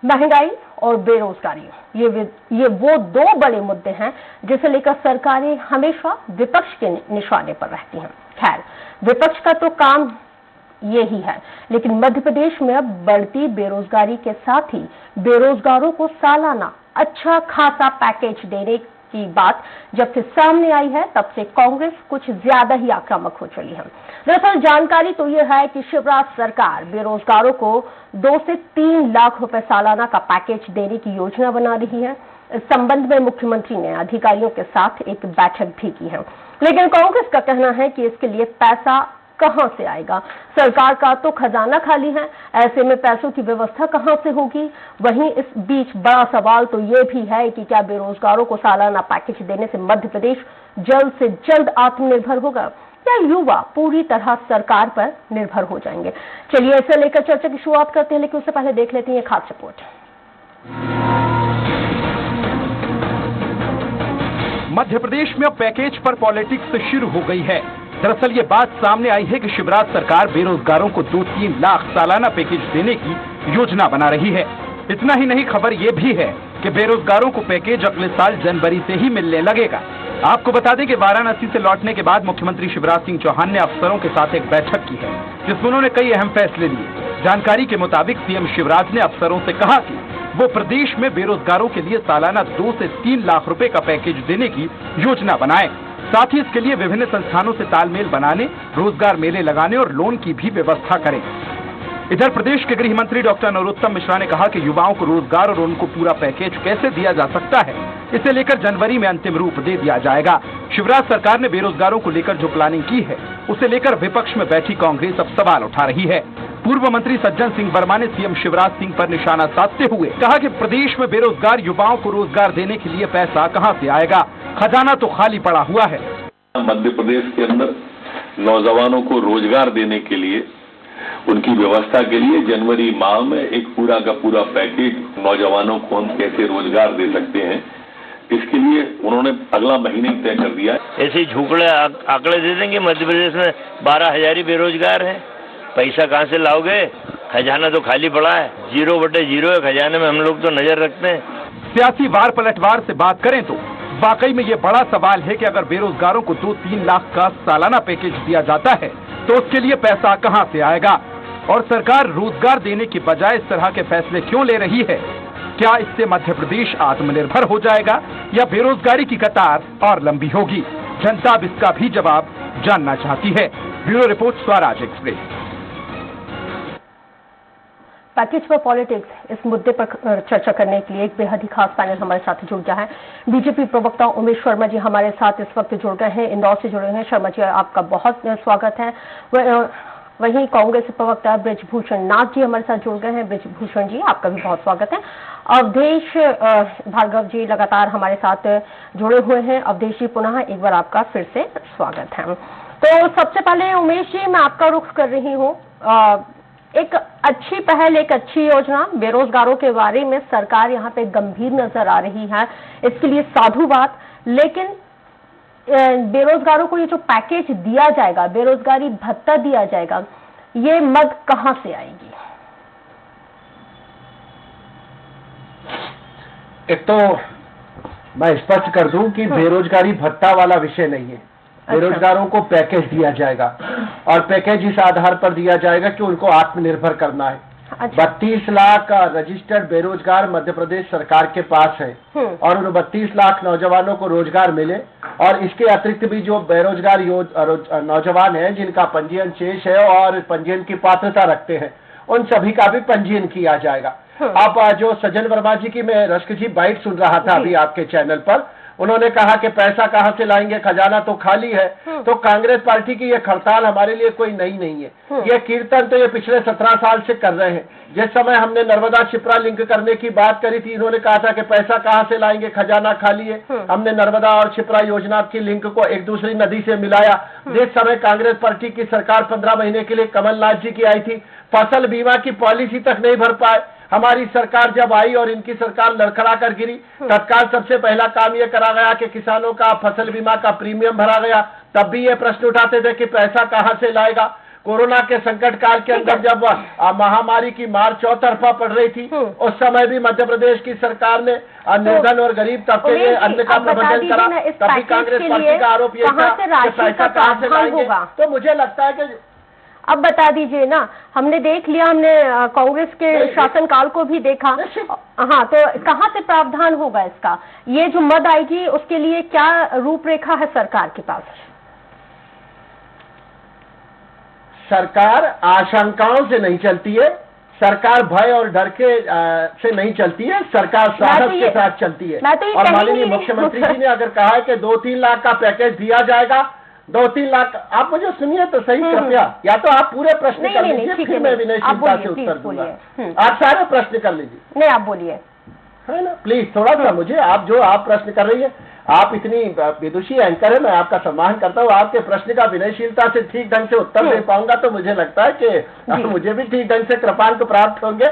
महंगाई और बेरोजगारी ये वो दो बड़े मुद्दे हैं जिसे लेकर सरकारें हमेशा विपक्ष के निशाने पर रहती हैं। खैर, विपक्ष का तो काम ये ही है, लेकिन मध्य प्रदेश में अब बढ़ती बेरोजगारी के साथ ही बेरोजगारों को सालाना अच्छा खासा पैकेज देने की बात जब से सामने आई है, तब से कांग्रेस कुछ ज्यादा ही आक्रामक हो चली है। दरअसल जानकारी तो यह है कि शिवराज सरकार बेरोजगारों को 2 से 3 लाख रुपए सालाना का पैकेज देने की योजना बना रही है। इस संबंध में मुख्यमंत्री ने अधिकारियों के साथ एक बैठक भी की है, लेकिन कांग्रेस का कहना है कि इसके लिए पैसा कहां से आएगा। सरकार का तो खजाना खाली है, ऐसे में पैसों की व्यवस्था कहां से होगी। वहीं इस बीच बड़ा सवाल तो ये भी है कि क्या बेरोजगारों को सालाना पैकेज देने से मध्य प्रदेश जल्द से जल्द आत्मनिर्भर होगा या युवा पूरी तरह सरकार पर निर्भर हो जाएंगे। चलिए इसे लेकर चर्चा की शुरुआत करते हैं, लेकिन उससे पहले देख लेते हैं एक खास रिपोर्ट। मध्य प्रदेश में अब पैकेज पर पॉलिटिक्स शुरू हो गई है। दरअसल ये बात सामने आई है कि शिवराज सरकार बेरोजगारों को 2-3 लाख सालाना पैकेज देने की योजना बना रही है। इतना ही नहीं, खबर ये भी है कि बेरोजगारों को पैकेज अगले साल जनवरी से ही मिलने लगेगा। आपको बता दें कि वाराणसी से लौटने के बाद मुख्यमंत्री शिवराज सिंह चौहान ने अफसरों के साथ एक बैठक की है, जिसमें उन्होंने कई अहम फैसले लिए। जानकारी के मुताबिक सीएम शिवराज ने अफसरों से कहा कि वो प्रदेश में बेरोजगारों के लिए सालाना 2 से 3 लाख रुपए का पैकेज देने की योजना बनाए। साथ ही इसके लिए विभिन्न संस्थानों से तालमेल बनाने, रोजगार मेले लगाने और लोन की भी व्यवस्था करें। इधर प्रदेश के गृह मंत्री डॉक्टर नरोत्तम मिश्रा ने कहा कि युवाओं को रोजगार और उनको पूरा पैकेज कैसे दिया जा सकता है, इसे लेकर जनवरी में अंतिम रूप दे दिया जाएगा। शिवराज सरकार ने बेरोजगारों को लेकर जो प्लानिंग की है, उसे लेकर विपक्ष में बैठी कांग्रेस अब सवाल उठा रही है। पूर्व मंत्री सज्जन सिंह वर्मा ने सीएम शिवराज सिंह पर निशाना साधते हुए कहा कि प्रदेश में बेरोजगार युवाओं को रोजगार देने के लिए पैसा कहां से आएगा, खजाना तो खाली पड़ा हुआ है। मध्य प्रदेश के अंदर नौजवानों को रोजगार देने के लिए, उनकी व्यवस्था के लिए जनवरी माह में एक पूरा का पूरा पैकेज नौजवानों को हम कैसे रोजगार दे सकते हैं, इसके लिए उन्होंने अगला महीने तय कर दिया। ऐसे झूठे आंकड़े दे देंगे मध्य प्रदेश में 12,000 ही बेरोजगार हैं, पैसा कहां से लाओगे, खजाना तो खाली पड़ा है, 0/0 है खजाने में, हम लोग तो नजर रखते हैं। सियासी वार पलटवार से बात करें तो वाकई में ये बड़ा सवाल है कि अगर बेरोजगारों को 2-3 लाख का सालाना पैकेज दिया जाता है तो उसके लिए पैसा कहां से आएगा, और सरकार रोजगार देने की बजाय इस तरह के फैसले क्यों ले रही है। क्या इससे मध्य प्रदेश आत्मनिर्भर हो जाएगा या बेरोजगारी की कतार और लंबी होगी। जनता अब इसका भी जवाब जानना चाहती है। Bureau report, Swaraj express. Package पर पॉलिटिक्स, इस मुद्दे पर चर्चा करने के लिए एक बेहद ही खास पैनल हमारे साथ जुड़ गया है। बीजेपी प्रवक्ता उमेश शर्मा जी हमारे साथ इस वक्त जुड़ गए हैं, इंदौर से जुड़े हैं। शर्मा जी, आपका बहुत स्वागत है। वहीं कांग्रेस प्रवक्ता ब्रिजभूषण नाथ जी हमारे साथ जुड़ गए हैं। ब्रिजभूषण जी, आपका भी बहुत स्वागत है। अवधेश भार्गव जी लगातार हमारे साथ जुड़े हुए हैं। अवधेश जी, पुनः एक बार आपका फिर से स्वागत है। तो सबसे पहले उमेश जी, मैं आपका रुख कर रही हूँ। एक अच्छी पहल, एक अच्छी योजना बेरोजगारों के बारे में सरकार यहाँ पे गंभीर नजर आ रही है, इसके लिए साधुवाद। लेकिन बेरोजगारों को ये जो पैकेज दिया जाएगा, बेरोजगारी भत्ता दिया जाएगा, ये मद कहां से आएगी? एक तो मैं स्पष्ट कर दूं कि बेरोजगारी भत्ता वाला विषय नहीं है। बेरोजगारों को पैकेज दिया जाएगा और पैकेज इस आधार पर दिया जाएगा कि उनको आत्मनिर्भर करना है। 32 लाख रजिस्टर्ड बेरोजगार मध्य प्रदेश सरकार के पास है और उन 32 लाख नौजवानों को रोजगार मिले, और इसके अतिरिक्त भी जो बेरोजगार नौजवान हैं जिनका पंजीयन शेष है और पंजीयन की पात्रता रखते हैं, उन सभी का भी पंजीयन किया जाएगा। अब जो सज्जन वर्मा जी की मैं रश्क जी बाइट सुन रहा था अभी आपके चैनल पर, उन्होंने कहा कि पैसा कहां से लाएंगे, खजाना तो खाली है। तो कांग्रेस पार्टी की ये हड़ताल हमारे लिए कोई नई नहीं है। ये कीर्तन तो ये पिछले 17 साल से कर रहे हैं। जिस समय हमने नर्मदा शिप्रा लिंक करने की बात करी थी, इन्होंने कहा था कि पैसा कहां से लाएंगे, खजाना खाली है। हमने नर्मदा और शिप्रा योजना की लिंक को एक दूसरी नदी से मिलाया। जिस समय कांग्रेस पार्टी की सरकार 15 महीने के लिए कमलनाथ जी की आई थी, फसल बीमा की पॉलिसी तक नहीं भर पाए। हमारी सरकार जब आई और इनकी सरकार लड़खड़ा कर गिरी, तत्काल सबसे पहला काम यह करा गया कि किसानों का फसल बीमा का प्रीमियम भरा गया। तब भी ये प्रश्न उठाते थे कि पैसा कहां से लाएगा। कोरोना के संकट काल के अंदर जब महामारी की मार चौतरफा पड़ रही थी, उस समय भी मध्य प्रदेश की सरकार ने निर्धन और गरीब तबके के अन्न का प्रबंधन करा। तभी कांग्रेस पार्टी का आरोप ये था कि पैसा कहां से लाएंगे। तो मुझे लगता है कि अब बता दीजिए ना, हमने देख लिया, हमने कांग्रेस के शासनकाल को भी देखा। हाँ, तो कहाँ से प्रावधान होगा इसका? ये जो मद आएगी उसके लिए क्या रूपरेखा है सरकार के पास? सरकार आशंकाओं से नहीं चलती है, सरकार भय और डर के से नहीं चलती है, सरकार साहस के साथ चलती है। और माननीय मुख्यमंत्री जी ने अगर कहा है कि 2-3 लाख का पैकेज दिया जाएगा, 2-3 लाख, आप मुझे सुनिए तो सही कृपया, या तो आप पूरे प्रश्न कर लीजिए, फिर मैं विनयशीलता से उत्तर दूंगा। आप सारे प्रश्न कर लीजिए। नहीं, आप बोलिए, है ना, प्लीज थोड़ा सा मुझे, आप जो आप प्रश्न कर रही है, आप इतनी विदुषी एंकर है, मैं आपका सम्मान करता हूँ। आपके प्रश्न का विनयशीलता से ठीक ढंग से उत्तर दे पाऊंगा तो मुझे लगता है कि मुझे भी ठीक ढंग से कृपांक प्राप्त होंगे।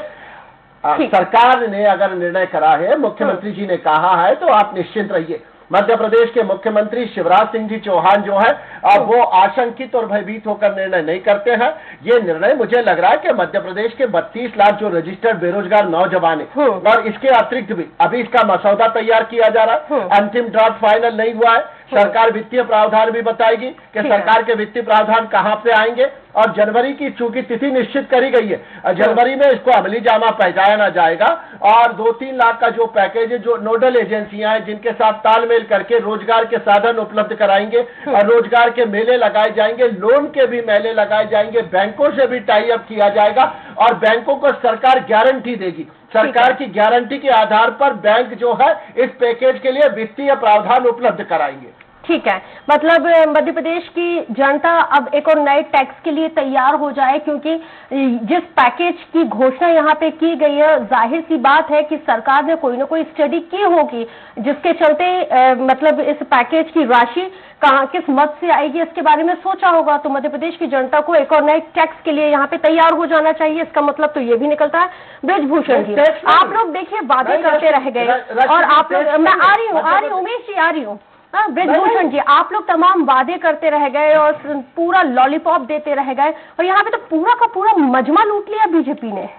सरकार ने अगर निर्णय करा है, मुख्यमंत्री जी ने कहा है, तो आप निश्चिंत रहिए। मध्य प्रदेश के मुख्यमंत्री शिवराज सिंह जी चौहान जो है, अब वो आशंकित और भयभीत होकर निर्णय नहीं करते हैं। ये निर्णय मुझे लग रहा है कि मध्य प्रदेश के 32 लाख जो रजिस्टर्ड बेरोजगार नौजवान हैं, और इसके अतिरिक्त भी अभी इसका मसौदा तैयार किया जा रहा है, अंतिम ड्राफ्ट फाइनल नहीं हुआ है। सरकार वित्तीय प्रावधान भी बताएगी कि सरकार के वित्तीय प्रावधान कहां से आएंगे, और जनवरी की चूंकि तिथि निश्चित करी गई है, जनवरी में इसको अमली जामा पहचाना जाएगा। और 2-3 लाख का जो पैकेज है, जो नोडल एजेंसियां हैं जिनके साथ तालमेल करके रोजगार के साधन उपलब्ध कराएंगे, और रोजगार के मेले लगाए जाएंगे, लोन के भी मेले लगाए जाएंगे, बैंकों से भी टाई अप किया जाएगा, और बैंकों को सरकार गारंटी देगी। सरकार की गारंटी के आधार पर बैंक जो है इस पैकेज के लिए वित्तीय प्रावधान उपलब्ध कराएंगे। ठीक है, मतलब मध्य प्रदेश की जनता अब एक और नए टैक्स के लिए तैयार हो जाए, क्योंकि जिस पैकेज की घोषणा यहाँ पे की गई है, जाहिर सी बात है कि सरकार ने कोई ना कोई स्टडी की होगी, जिसके चलते मतलब इस पैकेज की राशि कहाँ किस मद से आएगी इसके बारे में सोचा होगा। तो मध्य प्रदेश की जनता को एक और नए टैक्स के लिए यहाँ पे तैयार हो जाना चाहिए। इसका मतलब तो ये भी निकलता है। ब्रजभूषण जी, आप लोग देखिए वादे करते रह गए, और आप लोग, मैं आ रही हूँ उमेश जी, आ रही हूँ। ब्रजभूषण जी, आप लोग तमाम वादे करते रह गए और पूरा लॉलीपॉप देते रह गए, और यहाँ पे तो पूरा का पूरा मजमा लूट लिया बीजेपी ने।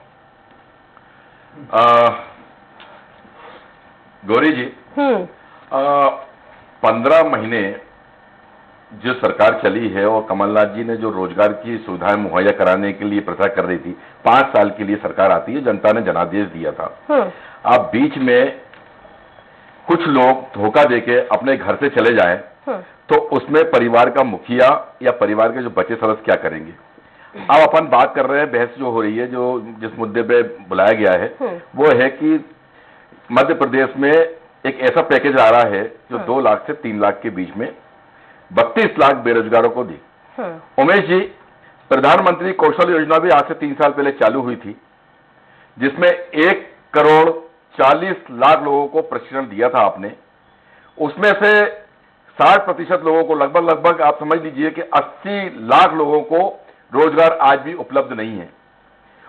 गौरी जी, 15 महीने जो सरकार चली है, और कमलनाथ जी ने जो रोजगार की सुविधाएं मुहैया कराने के लिए प्रचार कर रही थी, 5 साल के लिए सरकार आती है, जनता ने जनादेश दिया था। अब बीच में कुछ लोग धोखा देके अपने घर से चले जाएं, तो उसमें परिवार का मुखिया या परिवार के जो बचे सदस्य क्या करेंगे? अब अपन बात कर रहे हैं, बहस जो हो रही है, जो जिस मुद्दे पे बुलाया गया है, वो है कि मध्य प्रदेश में एक ऐसा पैकेज आ रहा है जो 2 लाख से 3 लाख के बीच में 32 लाख बेरोजगारों को दी। उमेश जी, प्रधानमंत्री कौशल योजना भी आज से 3 साल पहले चालू हुई थी, जिसमें 1,40,00,000 लोगों को प्रशिक्षण दिया था आपने। उसमें से 60% लोगों को, लगभग आप समझ लीजिए कि 80 लाख लोगों को रोजगार आज भी उपलब्ध नहीं है,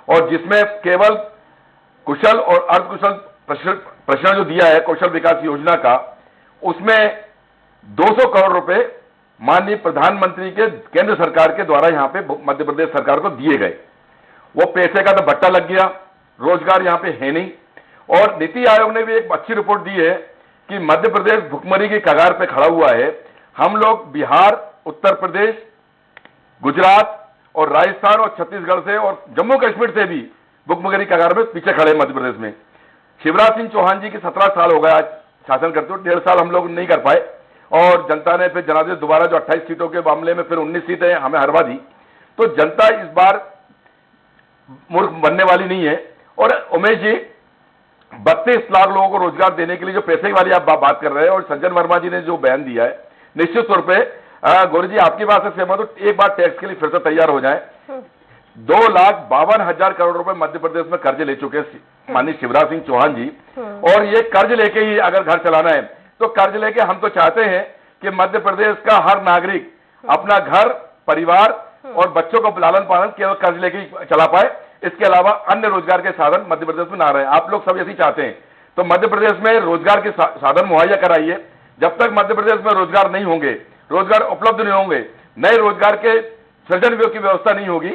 और जिसमें केवल कुशल और अर्धकुशल प्रशिक्षण जो दिया है कौशल विकास योजना का, उसमें 200 करोड़ रुपए माननीय प्रधानमंत्री के केंद्र सरकार के द्वारा यहां पे मध्य प्रदेश सरकार को दिए गए। वो पैसे का तो बट्टा लग गया, रोजगार यहां पे है नहीं। और नीति आयोग ने भी एक अच्छी रिपोर्ट दी है कि मध्य प्रदेश भुखमरी की कगार पे खड़ा हुआ है। हम लोग बिहार, उत्तर प्रदेश, गुजरात और राजस्थान और छत्तीसगढ़ से और जम्मू कश्मीर से भी भुखमरी की कगार में पीछे खड़े मध्य प्रदेश में। शिवराज सिंह चौहान जी के 17 साल हो गए आज शासन करते हुए, 1.5 साल हम लोग नहीं कर पाए, और जनता ने फिर जनादेश दोबारा जो 28 सीटों के मामले में फिर 19 सीटें हमें हरवा दी। तो जनता इस बार मूर्ख बनने वाली नहीं है। और उमेश जी, 32 लाख लोगों को रोजगार देने के लिए जो पैसे वाली आप बात कर रहे हैं, और सज्जन वर्मा जी ने जो बयान दिया है, निश्चित तौर पर गौरी जी आपकी बात से सहमत हो, एक बार टैक्स के लिए फिर से तैयार हो जाए। 2,52,000 करोड़ रुपए मध्य प्रदेश में कर्ज ले चुके माननीय शिवराज सिंह चौहान जी, और ये कर्ज लेके ही अगर घर चलाना है तो कर्ज लेके हम तो चाहते हैं कि मध्य प्रदेश का हर नागरिक अपना घर, परिवार और बच्चों को लालन पालन केवल कर्ज लेके चला पाए, इसके अलावा अन्य रोजगार के साधन मध्य प्रदेश में ना रहे। आप लोग सब ऐसी चाहते हैं, तो मध्य प्रदेश में रोजगार के साधन मुहैया कराइए। जब तक मध्य प्रदेश में रोजगार नहीं होंगे, रोजगार उपलब्ध नहीं होंगे, नए रोजगार के सृजन की व्यवस्था नहीं होगी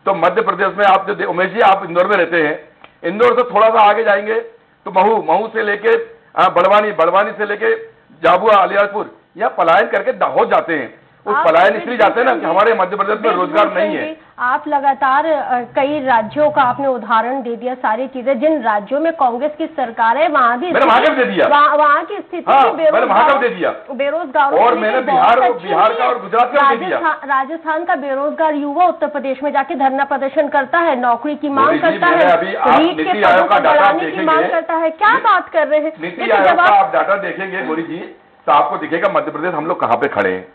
तो मध्य प्रदेश में आप जो उमेश जी आप इंदौर में रहते हैं, इंदौर से थोड़ा सा आगे जाएंगे तो महू से लेके बड़वानी से लेके झाबुआ, अलियारपुर, या पलायन करके दाहोद जाते हैं। उस पलायन इसलिए जाते हैं ना कि हमारे मध्य प्रदेश में रोजगार नहीं है। आप लगातार कई राज्यों का आपने उदाहरण दे दिया, सारी चीजें जिन राज्यों में कांग्रेस की सरकार है वहाँ भी मैंने वहां दे दिया, वहाँ की स्थिति बेरोजगारों और मैंने बिहार का और गुजरात का दे दिया। राजस्थान का बेरोजगार युवा उत्तर प्रदेश में जाके धरना प्रदर्शन करता है, नौकरी की मांग करता है, रीट के पदों को बढ़ाने की मांग करता है। क्या बात कर रहे हैं? नीति आयोग का आप डाटा देखेंगे गौरी जी तो आपको दिखेगा मध्य प्रदेश हम लोग कहाँ पे खड़े हैं।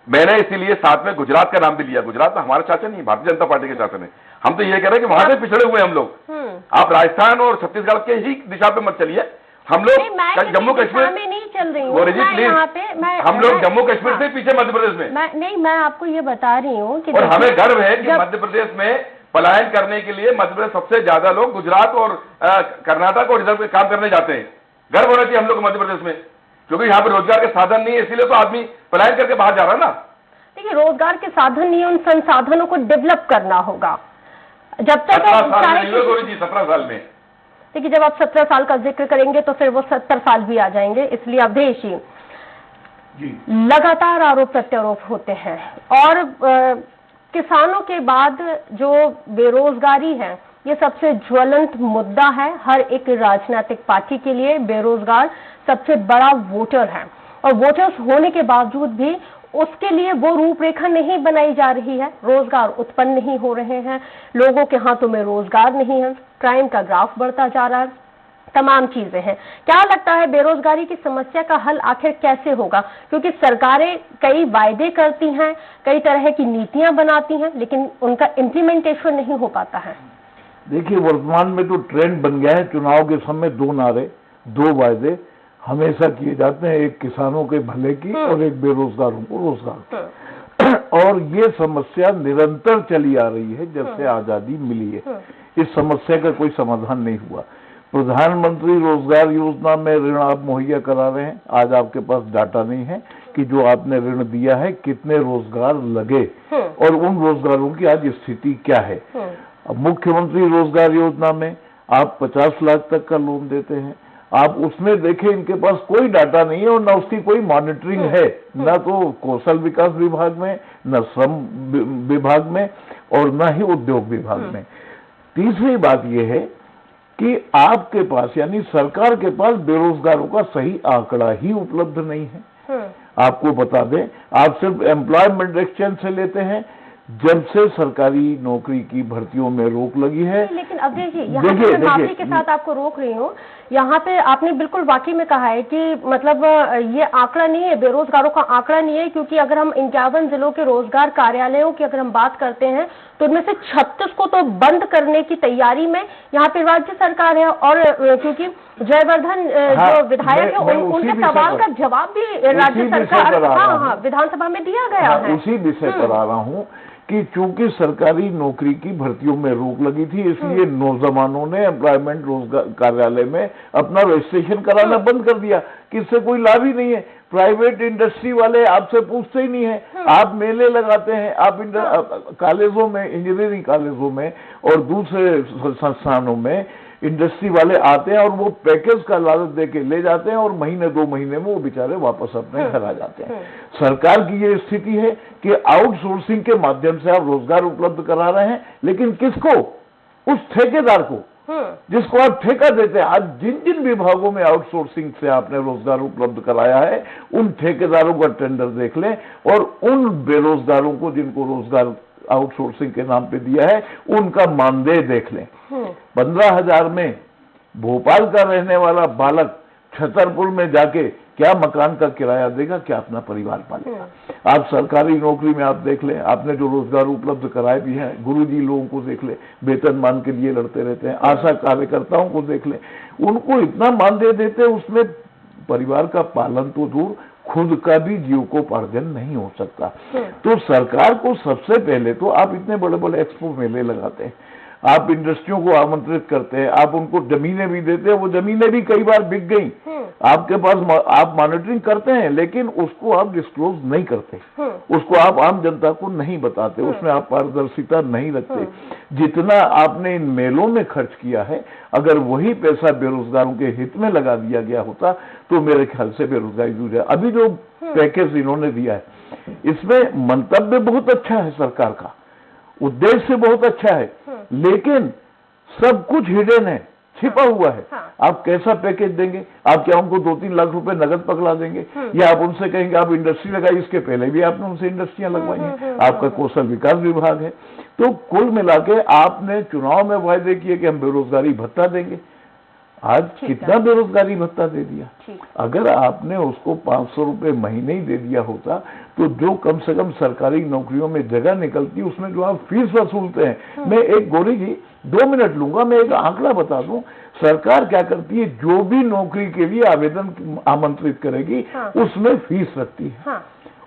मैंने इसीलिए साथ में गुजरात का नाम भी लिया। गुजरात में हमारे शासन नहीं, भारतीय जनता पार्टी के शासन है। हम तो ये कह रहे हैं कि वहां से पिछड़े हुए हम लोग। आप राजस्थान और छत्तीसगढ़ के ही दिशा पे मत चलिए। हम लोग जम्मू कश्मीर में नहीं चल रही हूँ, हम लोग जम्मू कश्मीर से पीछे मध्य प्रदेश में नहीं। मैं आपको ये बता रही हूँ कि और हमें गर्व है कि मध्य प्रदेश में पलायन करने के लिए मध्य प्रदेश सबसे ज्यादा लोग गुजरात और कर्नाटक और इधर काम करने जाते हैं। गर्व होना चाहिए हम लोग मध्य प्रदेश में, क्योंकि यहाँ पे रोजगार के साधन नहीं है, इसीलिए तो आदमी पलायन करके बाहर जा रहा है ना। देखिए, रोजगार के साधन नहीं है, उन संसाधनों को डेवलप करना होगा। जब तक 17 साल में देखिए, जब आप 17 साल का जिक्र करेंगे तो फिर वो 70 साल भी आ जाएंगे। इसलिए अवधेश जी, लगातार आरोप प्रत्यारोप होते हैं और किसानों के बाद जो बेरोजगारी है ये सबसे ज्वलंत मुद्दा है। हर एक राजनीतिक पार्टी के लिए बेरोजगार सबसे बड़ा वोटर है और वोटर्स होने के बावजूद भी उसके लिए वो रूपरेखा नहीं बनाई जा रही है। रोजगार उत्पन्न नहीं हो रहे हैं, लोगों के हाथों में रोजगार नहीं है, क्राइम का ग्राफ बढ़ता जा रहा है, तमाम चीजें हैं। क्या लगता है बेरोजगारी की समस्या का हल आखिर कैसे होगा? क्योंकि सरकारें कई वायदे करती हैं, कई तरह की नीतियां बनाती हैं, लेकिन उनका इम्प्लीमेंटेशन नहीं हो पाता है। देखिए, वर्तमान में तो ट्रेंड बन गया है, चुनाव के समय 2 नारे, 2 वायदे हमेशा किए जाते हैं, एक किसानों के भले की और एक बेरोजगारों को रोजगार। और ये समस्या निरंतर चली आ रही है जब से आजादी मिली है। इस समस्या का कोई समाधान नहीं हुआ। प्रधानमंत्री रोजगार योजना में ऋण आप मुहैया करा रहे हैं, आज आपके पास डाटा नहीं है कि जो आपने ऋण दिया है कितने रोजगार लगे और उन रोजगारों की आज स्थिति क्या है। अब मुख्यमंत्री रोजगार योजना में आप 50 लाख तक का लोन देते हैं, आप उसमें देखें इनके पास कोई डाटा नहीं है और न उसकी कोई मॉनिटरिंग है, न तो कौशल विकास विभाग में, न श्रम विभाग में और न ही उद्योग विभाग में। तीसरी बात यह है कि आपके पास यानी सरकार के पास बेरोजगारों का सही आंकड़ा ही उपलब्ध नहीं है। आपको बता दें, आप सिर्फ एम्प्लॉयमेंट एक्सचेंज से लेते हैं, जब से सरकारी नौकरी की भर्तियों में रोक लगी है। लेकिन अवधेश जी, यहाँ पे मैं माफी के साथ आपको रोक रही हूँ। यहाँ पे आपने बिल्कुल वाकई में कहा है कि मतलब ये आंकड़ा नहीं है, बेरोजगारों का आंकड़ा नहीं है, क्योंकि अगर हम 51 जिलों के रोजगार कार्यालयों की अगर हम बात करते हैं तो उनमें से 36 को तो बंद करने की तैयारी में यहाँ पे राज्य सरकार है। और क्योंकि जयवर्धन जो विधायक है उनके सवाल का जवाब भी राज्य सरकार विधानसभा में दिया गया है। उसी विषय पर आ रहा हूँ कि चूंकि सरकारी नौकरी की भर्तियों में रोक लगी थी, इसलिए नौजवानों ने एम्प्लॉयमेंट रोजगार कार्यालय में अपना रजिस्ट्रेशन कराना बंद कर दिया कि इससे कोई लाभ ही नहीं है। प्राइवेट इंडस्ट्री वाले आपसे पूछते ही नहीं है। आप मेले लगाते हैं, आप कॉलेजों में, इंजीनियरिंग कॉलेजों में और दूसरे संस्थानों में इंडस्ट्री वाले आते हैं और वो पैकेज का लालच देके ले जाते हैं और महीने 2 महीने में वो बेचारे वापस अपने घर आ जाते हैं। सरकार की ये स्थिति है कि आउटसोर्सिंग के माध्यम से आप रोजगार उपलब्ध करा रहे हैं, लेकिन किसको? उस ठेकेदार को जिसको आप ठेका देते हैं। आज जिन जिन विभागों में आउटसोर्सिंग से आपने रोजगार उपलब्ध कराया है उन ठेकेदारों का टेंडर देख लें और उन बेरोजगारों को जिनको रोजगार आउटसोर्सिंग के नाम पे दिया है उनका मानदेय देख लें। 15,000 में भोपाल का रहने वाला बालक छतरपुर में जाके क्या मकान का किराया देगा, क्या अपना परिवार पालेगा? आप सरकारी नौकरी में आप देख लें, आपने जो रोजगार उपलब्ध कराए भी हैं, गुरुजी लोगों को देख लें, वेतनमान के लिए लड़ते रहते हैं, आशा कार्यकर्ताओं को देख लें, उनको इतना मानदेय देते हैं उसमें परिवार का पालन तो दूर खुद का भी जीविकोपार्जन नहीं हो सकता। तो सरकार को सबसे पहले तो आप इतने बड़े बड़े एक्सपो मेले लगाते हैं, आप इंडस्ट्रियों को आमंत्रित करते हैं, आप उनको जमीनें भी देते हैं, वो जमीनें भी कई बार बिक गई, आपके पास आप मॉनिटरिंग करते हैं, लेकिन उसको आप डिस्क्लोज नहीं करते, उसको आप आम जनता को नहीं बताते, उसमें आप पारदर्शिता नहीं रखते। जितना आपने इन मेलों में खर्च किया है, अगर वही पैसा बेरोजगारों के हित में लगा दिया गया होता तो मेरे ख्याल से बेरोजगारी दूर है। अभी जो पैकेज इन्होंने दिया है, इसमें मंतव्य बहुत अच्छा है, सरकार का उद्देश्य बहुत अच्छा है, लेकिन सब कुछ हिडन है, छिपा हुआ है। आप कैसा पैकेज देंगे? आप क्या उनको 2-3 लाख रुपए नगद पकड़ा देंगे, या आप उनसे कहेंगे आप इंडस्ट्री लगाइए? इसके पहले भी आपने उनसे इंडस्ट्रियां लगवाई हैं, आपका कौशल विकास विभाग है। तो कुल मिला के आपने चुनाव में वायदे किए कि हम बेरोजगारी भत्ता देंगे, आज कितना बेरोजगारी भत्ता दे दिया? अगर आपने उसको 500 रुपए महीने ही दे दिया होता तो जो कम से कम सरकारी नौकरियों में जगह निकलती, उसमें जो आप फीस वसूलते हैं, मैं एक गौरी जी 2 मिनट लूंगा, मैं एक आंकड़ा बता दूं, सरकार क्या करती है, जो भी नौकरी के लिए आवेदन आमंत्रित करेगी उसमें फीस रखती है,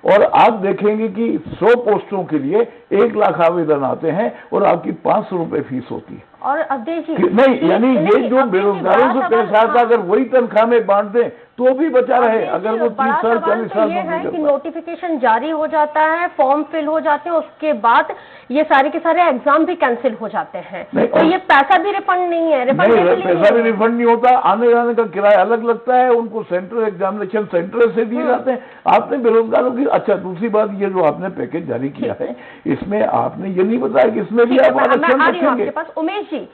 और आप देखेंगे कि 100 पोस्टों के लिए 1 लाख आवेदन आते हैं और आपकी 500 रुपए फीस होती है। और अवधेश जी नहीं, यानी ये जो बेरोजगारों से पैसा आता, अगर वही तनख्वाह में बांट दें तो भी बचा रहे, अगर वो 30 साल 40 साल ये है कि नोटिफिकेशन जारी हो जाता है, फॉर्म फिल हो जाते हैं, उसके बाद ये सारे के सारे एग्जाम भी कैंसिल हो जाते हैं, तो ये पैसा भी रिफंड नहीं है, पैसा भी रिफंड नहीं होता, आने जाने का किराया अलग लगता है, उनको सेंट्रल एग्जामिनेशन सेंटर से दिए जाते हैं। आपने बेरोजगारों की, अच्छा दूसरी बात, ये जो आपने पैकेज जारी किया है, इसमें आपने ये नहीं बताया कि इसमें भी आप आरक्षण रखेंगे। उमेश जी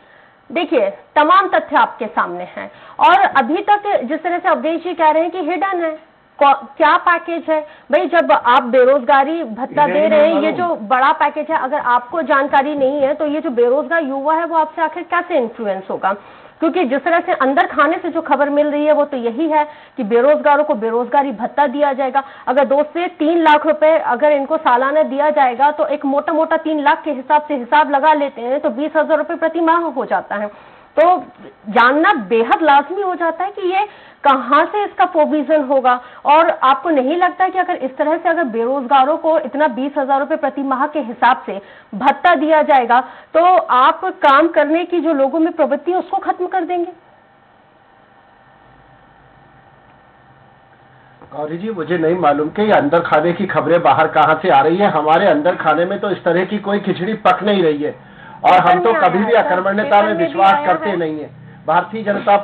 देखिए, तमाम तथ्य आपके सामने हैं, और अभी तक जिस तरह से अवधेश जी कह रहे हैं कि हिडन है, क्या पैकेज है भाई? जब आप बेरोजगारी भत्ता दे रहे हैं, ये जो बड़ा पैकेज है, अगर आपको जानकारी नहीं है तो ये जो बेरोजगार युवा है वो आपसे आखिर कैसे इन्फ्लुएंस होगा? क्योंकि जिस तरह से अंदर खाने से जो खबर मिल रही है वो तो यही है कि बेरोजगारों को बेरोजगारी भत्ता दिया जाएगा। अगर 2 से 3 लाख रुपए अगर इनको सालाना दिया जाएगा तो एक मोटा मोटा 3 लाख के हिसाब से हिसाब लगा लेते हैं तो 20,000 रुपए प्रति माह हो जाता है। तो जानना बेहद लाजमी हो जाता है कि ये कहां से इसका प्रोविजन होगा, और आपको नहीं लगता कि अगर इस तरह से अगर बेरोजगारों को इतना 20,000 रुपए प्रति माह के हिसाब से भत्ता दिया जाएगा तो आप काम करने की जो लोगों में प्रवृत्ति है उसको खत्म कर देंगे? गौरी जी, मुझे नहीं मालूम कि ये अंदर खाने की खबरें बाहर कहां से आ रही है। हमारे अंदर खाने में तो इस तरह की कोई खिचड़ी पक नहीं रही है, और हम तो कभी भी अकर्मण्यता में विश्वास करते नहीं है। भारतीय जनता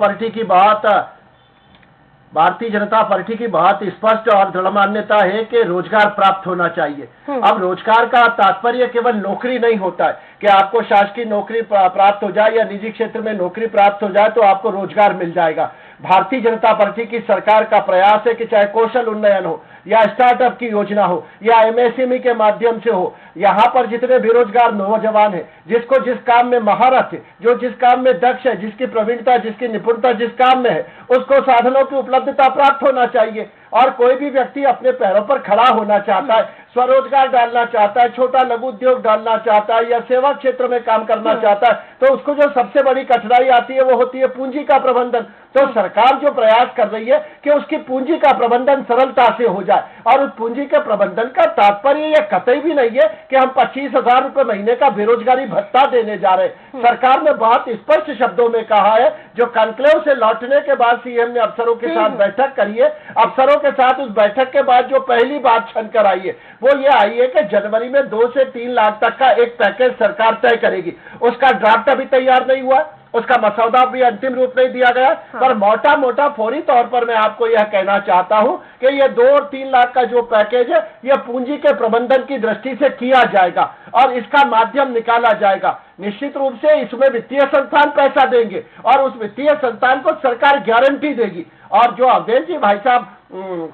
पार्टी की बहुत स्पष्ट और दृढ़ मान्यता है कि रोजगार प्राप्त होना चाहिए। अब रोजगार का तात्पर्य केवल नौकरी नहीं होता है कि आपको शासकीय नौकरी प्राप्त हो जाए या निजी क्षेत्र में नौकरी प्राप्त हो जाए तो आपको रोजगार मिल जाएगा। भारतीय जनता पार्टी की सरकार का प्रयास है कि चाहे कौशल उन्नयन हो या स्टार्टअप की योजना हो या एमएसएमई के माध्यम से हो, यहाँ पर जितने बेरोजगार नौजवान हैं, जिसको जिस काम में महारत है, जो जिस काम में दक्ष है, जिसकी प्रवीणता, जिसकी निपुणता जिस काम में है, उसको साधनों की उपलब्धता प्राप्त होना चाहिए। और कोई भी व्यक्ति अपने पैरों पर खड़ा होना चाहता है, स्वरोजगार डालना चाहता है, छोटा लघु उद्योग डालना चाहता है या सेवा क्षेत्र में काम करना चाहता है, तो उसको जो सबसे बड़ी कठिनाई आती है वो होती है पूंजी का प्रबंधन। तो सरकार जो प्रयास कर रही है कि उसकी पूंजी का प्रबंधन सरलता से हो जाए, और उस पूंजी के प्रबंधन का तात्पर्य यह कतई भी नहीं है कि हम 25,000 रुपए महीने का बेरोजगारी भत्ता देने जा रहे हैं। सरकार ने बहुत स्पष्ट शब्दों में कहा है, जो कॉन्क्लेव से लौटने के बाद सीएम ने अफसरों के साथ बैठक करी है, अफसरों के साथ उस बैठक के बाद जो पहली बात छनकर आई है वो ये आई है कि जनवरी में 2 से 3 लाख तक का एक पैकेज सरकार तय करेगी। उसका ड्राफ्ट अभी तैयार नहीं हुआ, उसका मसौदा भी अंतिम रूप नहीं दिया गया, पर मोटा मोटा फौरी तौर पर मैं आपको यह कहना चाहता हूं कि यह 2 और 3 लाख का जो पैकेज है यह पूंजी के प्रबंधन की दृष्टि से किया जाएगा और इसका माध्यम निकाला जाएगा। निश्चित रूप से इसमें वित्तीय संस्थान पैसा देंगे और उस वित्तीय संस्थान को सरकार गारंटी देगी। और जो अवधेश जी भाई साहब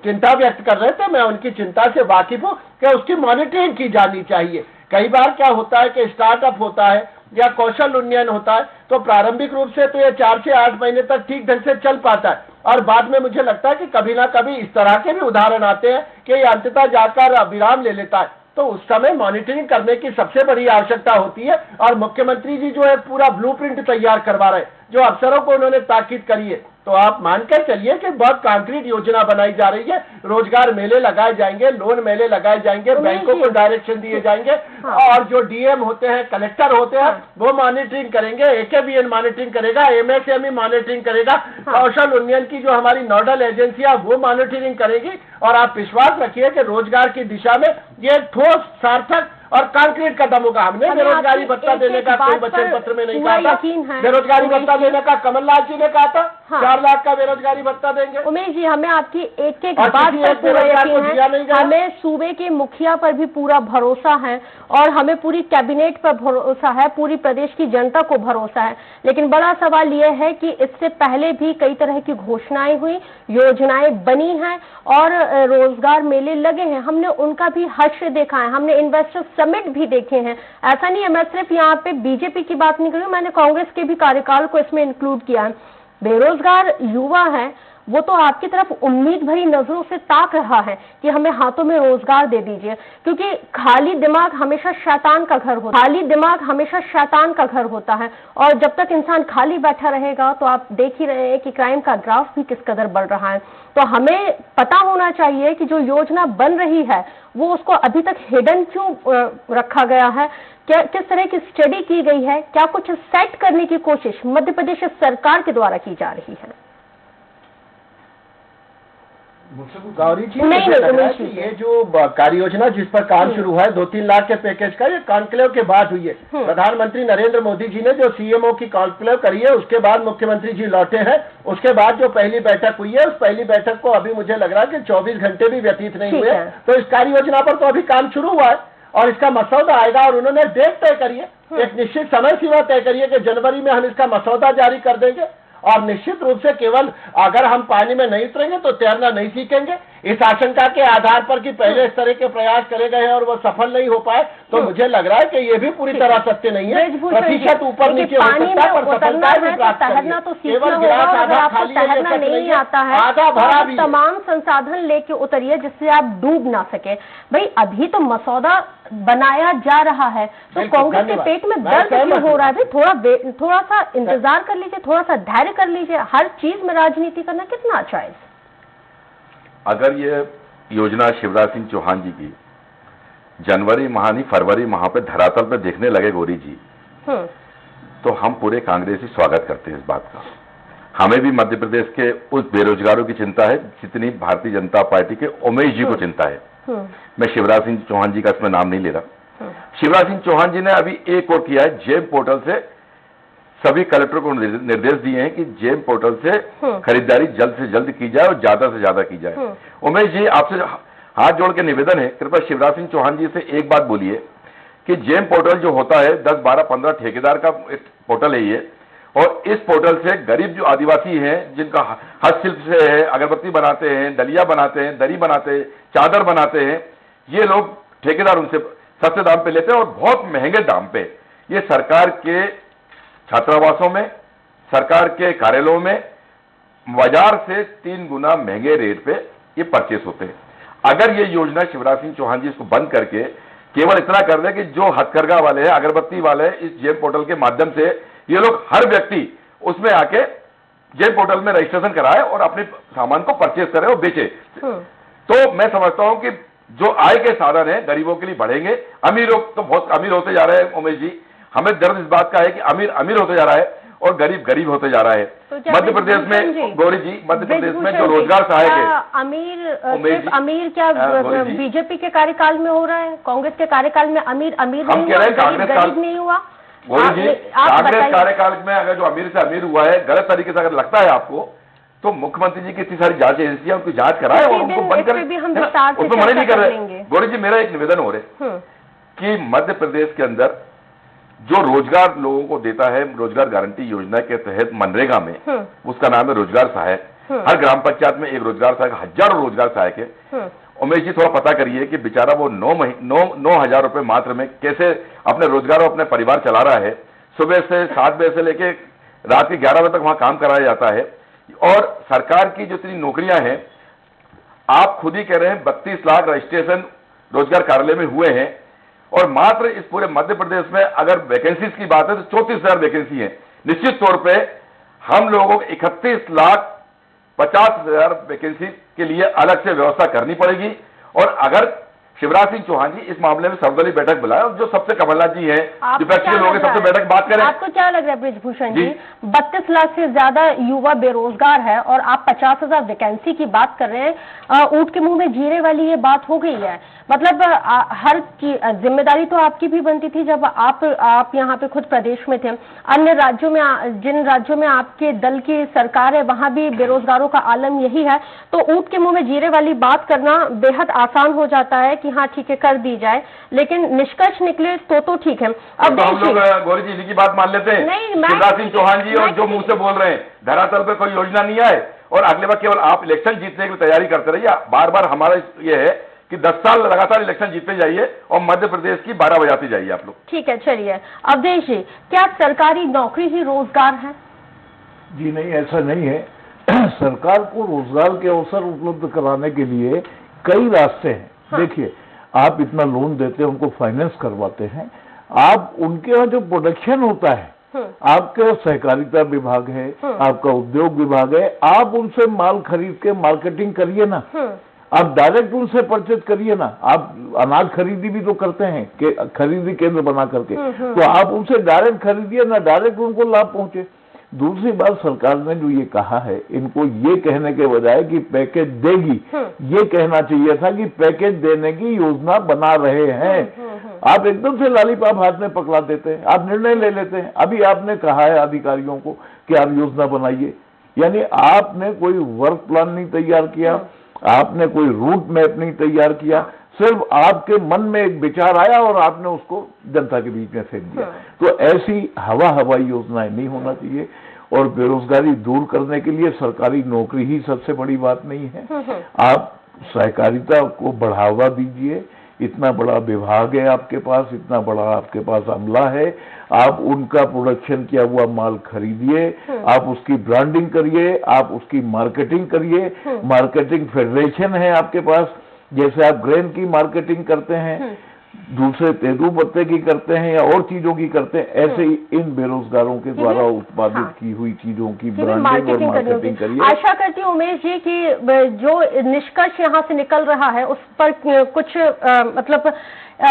चिंता व्यक्त कर रहे थे, मैं उनकी चिंता से वाकिफ हूं कि उसकी मॉनिटरिंग की जानी चाहिए। कई बार क्या होता है कि स्टार्टअप होता है या कौशल उन्नयन होता है तो प्रारंभिक रूप से तो ये 4 से 8 महीने तक ठीक ढंग से चल पाता है, और बाद में मुझे लगता है कि कभी ना कभी इस तरह के भी उदाहरण आते हैं कि ये अंततः जाकर विराम ले लेता है। तो उस समय मॉनिटरिंग करने की सबसे बड़ी आवश्यकता होती है, और मुख्यमंत्री जी जो है पूरा ब्लूप्रिंट तैयार करवा रहे हैं, जो अफसरों को उन्होंने ताकीद करी है तो आप मानकर चलिए कि बहुत कंक्रीट योजना बनाई जा रही है, रोजगार मेले लगाए जाएंगे, लोन मेले लगाए जाएंगे, बैंकों को डायरेक्शन दिए जाएंगे, और जो डीएम होते हैं, कलेक्टर होते हैं, वो मॉनिटरिंग करेंगे, AKBN मॉनिटरिंग करेगा, MSME मॉनिटरिंग करेगा, कौशल उन्नयन की जो हमारी नोडल एजेंसियां वो मॉनिटरिंग करेगी, और आप विश्वास रखिए कि रोजगार की दिशा में ये ठोस, सार्थक और कंक्रीट कदम होगा। हमने बेरोजगारी भत्ता देने का कोई वचन पत्र में नहीं कहा था। बेरोजगारी भत्ता देने का कमलनाथ जी ने कहा था, 4 लाख का बेरोजगारी भत्ता देंगे। उमेश जी, हमें आपकी एक एक बात पर पूरा यकीन है, हमें सूबे के मुखिया पर भी पूरा भरोसा है, और हमें पूरी कैबिनेट पर भरोसा है, पूरी प्रदेश की जनता को भरोसा है। लेकिन बड़ा सवाल यह है कि इससे पहले भी कई तरह की घोषणाएं हुई, योजनाएं बनी हैं और रोजगार मेले लगे हैं, हमने उनका भी हर्ष देखा है, हमने इन्वेस्टर समिट भी देखे हैं। ऐसा नहीं है, मैं सिर्फ यहाँ पे बीजेपी की बात नहीं कर रही हूँ, मैंने कांग्रेस के भी कार्यकाल को इसमें इंक्लूड किया है। बेरोजगार युवा है, वो तो आपकी तरफ उम्मीद भरी नजरों से ताक रहा है कि हमें हाथों में रोजगार दे दीजिए, क्योंकि खाली दिमाग हमेशा शैतान का घर होता है, खाली दिमाग हमेशा शैतान का घर होता है। और जब तक इंसान खाली बैठा रहेगा तो आप देख ही रहे हैं कि क्राइम का ग्राफ भी किस कदर बढ़ रहा है। तो हमें पता होना चाहिए कि जो योजना बन रही है वो उसको अभी तक हिडन क्यों रखा गया है, क्या किस तरह की स्टडी की गई है, क्या कुछ सेट करने की कोशिश मध्य प्रदेश सरकार के द्वारा की जा रही है। गौरी जी, मुझे लग रहा है कि ये जो कार्य योजना जिस पर काम शुरू हुआ है 2-3 लाख के पैकेज का, ये कॉन्क्लेव के बाद हुई है। प्रधानमंत्री नरेंद्र मोदी जी ने जो CMO की कॉन्क्लेव करी है, उसके बाद मुख्यमंत्री जी लौटे हैं, उसके बाद जो पहली बैठक हुई है, उस पहली बैठक को अभी मुझे लग रहा है कि 24 घंटे भी व्यतीत नहीं हुए। तो इस कार्य योजना पर तो अभी काम शुरू हुआ है और इसका मसौदा आएगा, और उन्होंने डेट तय करी है, एक निश्चित समय सीमा तय करी है कि जनवरी में हम इसका मसौदा जारी कर देंगे। और निश्चित रूप से केवल अगर हम पानी में नहीं उतरेंगे तो तैरना नहीं सीखेंगे, इस आशंका के आधार पर कि पहले इस तरह के प्रयास करे गए और वो सफल नहीं हो पाए, तो मुझे लग रहा है कि ये भी पूरी तरह सत्य नहीं है। प्रतिशत ऊपर नीचे हो सकता है, पर सफलता भी प्राप्त तैरना तो सीखना केवल होगा, गिलास अगर आधा आपको खाली है, तैरना नहीं आता है आधा भरा भी है। तमाम संसाधन लेके उतरिए जिससे आप डूब ना सके। भाई अभी तो मसौदा बनाया जा रहा है, तो कांग्रेस के पेट में दर्द क्यों हो रहा है? भाई थोड़ा सा इंतजार कर लीजिए, थोड़ा सा धैर्य कर लीजिए। हर चीज में राजनीति करना कितना अच्छा है। अगर ये योजना शिवराज सिंह चौहान जी की जनवरी माह नहीं फरवरी माह पे धरातल पे देखने लगे गौरी जी, तो हम पूरे कांग्रेसी स्वागत करते हैं इस बात का। हमें भी मध्य प्रदेश के उस बेरोजगारों की चिंता है जितनी भारतीय जनता पार्टी के उमेश जी को चिंता है। मैं शिवराज सिंह चौहान जी का इसमें नाम नहीं ले रहा। शिवराज सिंह चौहान जी ने अभी एक और किया है, जेम पोर्टल से सभी कलेक्टर को निर्देश दिए हैं कि जेम पोर्टल से खरीदारी जल्द से जल्द की जाए और ज्यादा से ज्यादा की जाए। उमेश जी, आपसे हाथ जोड़ के निवेदन है, कृपया शिवराज सिंह चौहान जी से एक बात बोलिए कि जेम पोर्टल जो होता है 10, 12, 15 ठेकेदार का पोर्टल है ये, और इस पोर्टल से गरीब जो आदिवासी हैं जिनका हस्तशिल्प से है, अगरबत्ती बनाते हैं, डलिया बनाते हैं, दरी बनाते हैं, चादर बनाते हैं, ये लोग ठेकेदार उनसे सस्ते दाम पे लेते हैं और बहुत महंगे दाम पे ये सरकार के छात्रावासों में, सरकार के कार्यालयों में बाजार से 3 गुना महंगे रेट पे ये परचेस होते हैं। अगर ये योजना शिवराज सिंह चौहान जी इसको बंद करके केवल इतना कर दे कि जो हथकरघा वाले हैं, अगरबत्ती वाले हैं, इस जेम पोर्टल के माध्यम से ये लोग हर व्यक्ति उसमें आके जेम पोर्टल में रजिस्ट्रेशन कराए और अपने सामान को परचेस करे और बेचे, तो मैं समझता हूं कि जो आय के साधन है गरीबों के लिए बढ़ेंगे। अमीर लोग तो बहुत अमीर होते जा रहे हैं उमेश जी, हमें दर्द इस बात का है कि अमीर अमीर होते जा रहा है और गरीब गरीब होते जा रहा है। तो मध्य प्रदेश में गौरी जी, मध्य प्रदेश में जो रोजगार सहायक है, अमीर क्या बीजेपी के कार्यकाल में हो रहा है? कांग्रेस के कार्यकाल में अमीर नहीं हुआ, गरीब नहीं हुआ? गौरी जी, कांग्रेस कार्यकाल में अगर जो अमीर से अमीर हुआ है गलत तरीके से अगर लगता है आपको, तो मुख्यमंत्री जी की इतनी सारी जांच एजेंसियां उनकी जांच कराए और उनको बंद करें, उसमें मना नहीं कर रहे। गौरी जी, मेरा एक निवेदन हो रहे कि मध्य प्रदेश के अंदर जो रोजगार लोगों को देता है रोजगार गारंटी योजना के तहत मनरेगा में, उसका नाम है रोजगार सहायक। हर ग्राम पंचायत में एक रोजगार सहायक, हजारों रोजगार सहायक है। उमेश जी, थोड़ा पता करिए कि बेचारा वो 9,000 रुपए मात्र में कैसे अपने रोजगार और अपने परिवार चला रहा है। सुबह से 7 बजे से लेके रात के 11 बजे तक वहां काम कराया जाता है। और सरकार की जितनी नौकरियां हैं, आप खुद ही कह रहे हैं 32 लाख रजिस्ट्रेशन रोजगार कार्यालय में हुए हैं, और मात्र इस पूरे मध्य प्रदेश में अगर वैकेंसीज की बात है तो 34,000 वैकेंसी है। निश्चित तौर पे हम लोगों को 31,50,000 वैकेंसी के लिए अलग से व्यवस्था करनी पड़ेगी। और अगर शिवराज सिंह चौहान जी इस मामले में सर्वदलीय बैठक बुलाए और जो सबसे कमलनाथ जी हैं विपक्ष के लोग सबसे बैठक बात करें। आपको क्या लग रहा है ब्रिजभूषण जी, 32 लाख से ज्यादा युवा बेरोजगार है और आप 50,000 वैकेंसी की बात कर रहे हैं। ऊंट के मुंह में जीरे वाली ये बात हो गई है। मतलब हर की जिम्मेदारी तो आपकी भी बनती थी जब आप यहाँ पे खुद प्रदेश में थे। अन्य राज्यों में, जिन राज्यों में आपके दल की सरकार है, वहां भी बेरोजगारों का आलम यही है। तो ऊंट के मुंह में जीरे वाली बात करना बेहद आसान हो जाता है कि हाँ ठीक है कर दी जाए, लेकिन निष्कर्ष निकले तो ठीक है। अब तो हम लोग गौरी जी की बात मान लेते हैं। शिवराज सिंह चौहान जी और जो मुंह से बोल रहे हैं, धरातल पे कोई योजना नहीं आए और अगले बार केवल आप इलेक्शन जीतने की तैयारी करते रहिए। बार बार हमारा ये है कि 10 साल लगातार इलेक्शन जीतते जाइए और मध्य प्रदेश की 12 बजाते जाइए आप लोग। ठीक है, चलिए अवधेश जी, क्या सरकारी नौकरी ही रोजगार है? जी नहीं, ऐसा नहीं है। सरकार को रोजगार के अवसर उपलब्ध कराने के लिए कई रास्ते हैं। हाँ। देखिए, आप इतना लोन देते हैं, उनको फाइनेंस करवाते हैं, आप उनके यहाँ जो प्रोडक्शन होता है, आपका सहकारिता विभाग है, आपका उद्योग विभाग है, आप उनसे माल खरीद के मार्केटिंग करिए ना। आप डायरेक्ट उनसे परचेज करिए ना। आप अनाज खरीदी भी तो करते हैं कि खरीदी केंद्र बना करके, तो आप उनसे डायरेक्ट खरीदिए ना, डायरेक्ट उनको लाभ पहुंचे। दूसरी बात, सरकार ने जो ये कहा है, इनको ये कहने के बजाय कि पैकेज देगी, ये कहना चाहिए था कि पैकेज देने की योजना बना रहे हैं। आप एकदम से लालीपाप हाथ में पकड़ा देते हैं, आप निर्णय ले लेते हैं। अभी आपने कहा है अधिकारियों को कि आप योजना बनाइए, यानी आपने कोई वर्क प्लान नहीं तैयार किया, आपने कोई रूट मैप नहीं तैयार किया, सिर्फ आपके मन में एक विचार आया और आपने उसको जनता के बीच में फेंक दिया। तो ऐसी हवाई योजनाएं नहीं होना चाहिए। और बेरोजगारी दूर करने के लिए सरकारी नौकरी ही सबसे बड़ी बात नहीं है। आप सहकारिता को बढ़ावा दीजिए। इतना बड़ा विभाग है आपके पास, इतना बड़ा आपके पास अमला है, आप उनका प्रोडक्शन किया हुआ माल खरीदिए, आप उसकी ब्रांडिंग करिए, आप उसकी मार्केटिंग करिए। मार्केटिंग फेडरेशन है आपके पास, जैसे आप ग्रेन की मार्केटिंग करते हैं, दूसरे तेंदू पत्ते की करते हैं या और चीजों की करते हैं, ऐसे ही इन बेरोजगारों के द्वारा उत्पादित की हुई चीजों की ब्रांडिंग और मार्केटिंग करिए। आशा करती हूँ उमेश जी कि जो निष्कर्ष यहाँ से निकल रहा है उस पर कुछ मतलब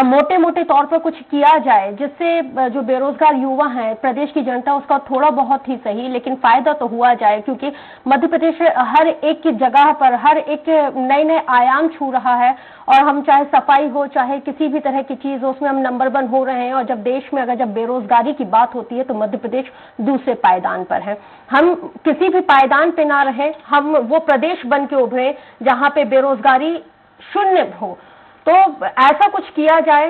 मोटे मोटे तौर पर कुछ किया जाए, जिससे जो बेरोजगार युवा हैं, प्रदेश की जनता, उसका थोड़ा बहुत ही सही लेकिन फायदा तो हुआ जाए। क्योंकि मध्य प्रदेश हर एक की जगह पर हर एक नए नए आयाम छू रहा है और हम चाहे सफाई हो चाहे किसी भी तरह की चीज हो, उसमें हम नंबर 1 हो रहे हैं। और जब देश में जब बेरोजगारी की बात होती है तो मध्य प्रदेश दूसरे पायदान पर है। हम किसी भी पायदान पे ना रहे, हम वो प्रदेश बन के उभरे जहां पे बेरोजगारी शून्य हो। तो ऐसा कुछ किया जाए,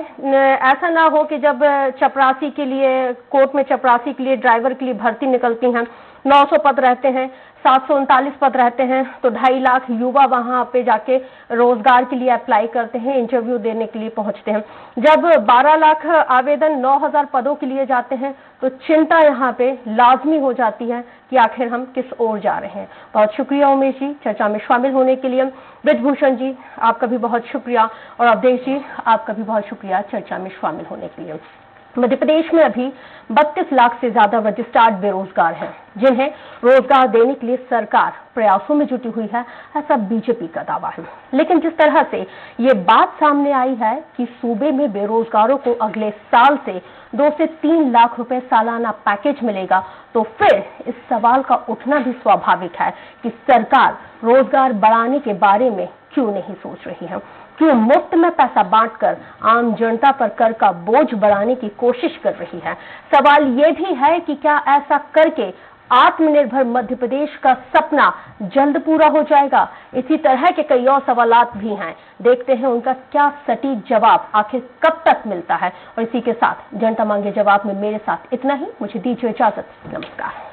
ऐसा ना हो कि जब चपरासी के लिए, कोर्ट में चपरासी के लिए, ड्राइवर के लिए भर्ती निकलती हैं, 900 पद रहते हैं, 739 पद रहते हैं, तो 2.5 लाख युवा वहां पे जाके रोजगार के लिए अप्लाई करते हैं, इंटरव्यू देने के लिए पहुंचते हैं। जब 12 लाख आवेदन 9,000 पदों के लिए जाते हैं तो चिंता यहाँ पे लाजमी हो जाती है कि आखिर हम किस ओर जा रहे हैं। बहुत शुक्रिया उमेश जी चर्चा में शामिल होने के लिए। ब्रिजभूषण जी आपका भी बहुत शुक्रिया और अवधेश जी आपका भी बहुत शुक्रिया चर्चा में शामिल होने के लिए। मध्य प्रदेश में अभी 32 लाख से ज्यादा रजिस्टर्ड बेरोजगार हैं, जिन्हें रोजगार देने के लिए सरकार प्रयासों में जुटी हुई है, ऐसा बीजेपी का दावा है। लेकिन जिस तरह से ये बात सामने आई है कि सूबे में बेरोजगारों को अगले साल से 2 से 3 लाख रुपए सालाना पैकेज मिलेगा, तो फिर इस सवाल का उठना भी स्वाभाविक है कि सरकार रोजगार बढ़ाने के बारे में क्यों नहीं सोच रही है, क्यों मुफ्त में पैसा बांटकर आम जनता पर कर का बोझ बढ़ाने की कोशिश कर रही है। सवाल ये भी है कि क्या ऐसा करके आत्मनिर्भर मध्य प्रदेश का सपना जल्द पूरा हो जाएगा। इसी तरह के कई और सवालात भी हैं, देखते हैं उनका क्या सटीक जवाब आखिर कब तक मिलता है। और इसी के साथ जनता मांगे जवाब में मेरे साथ इतना ही, मुझे दीजिए इजाजत, नमस्कार।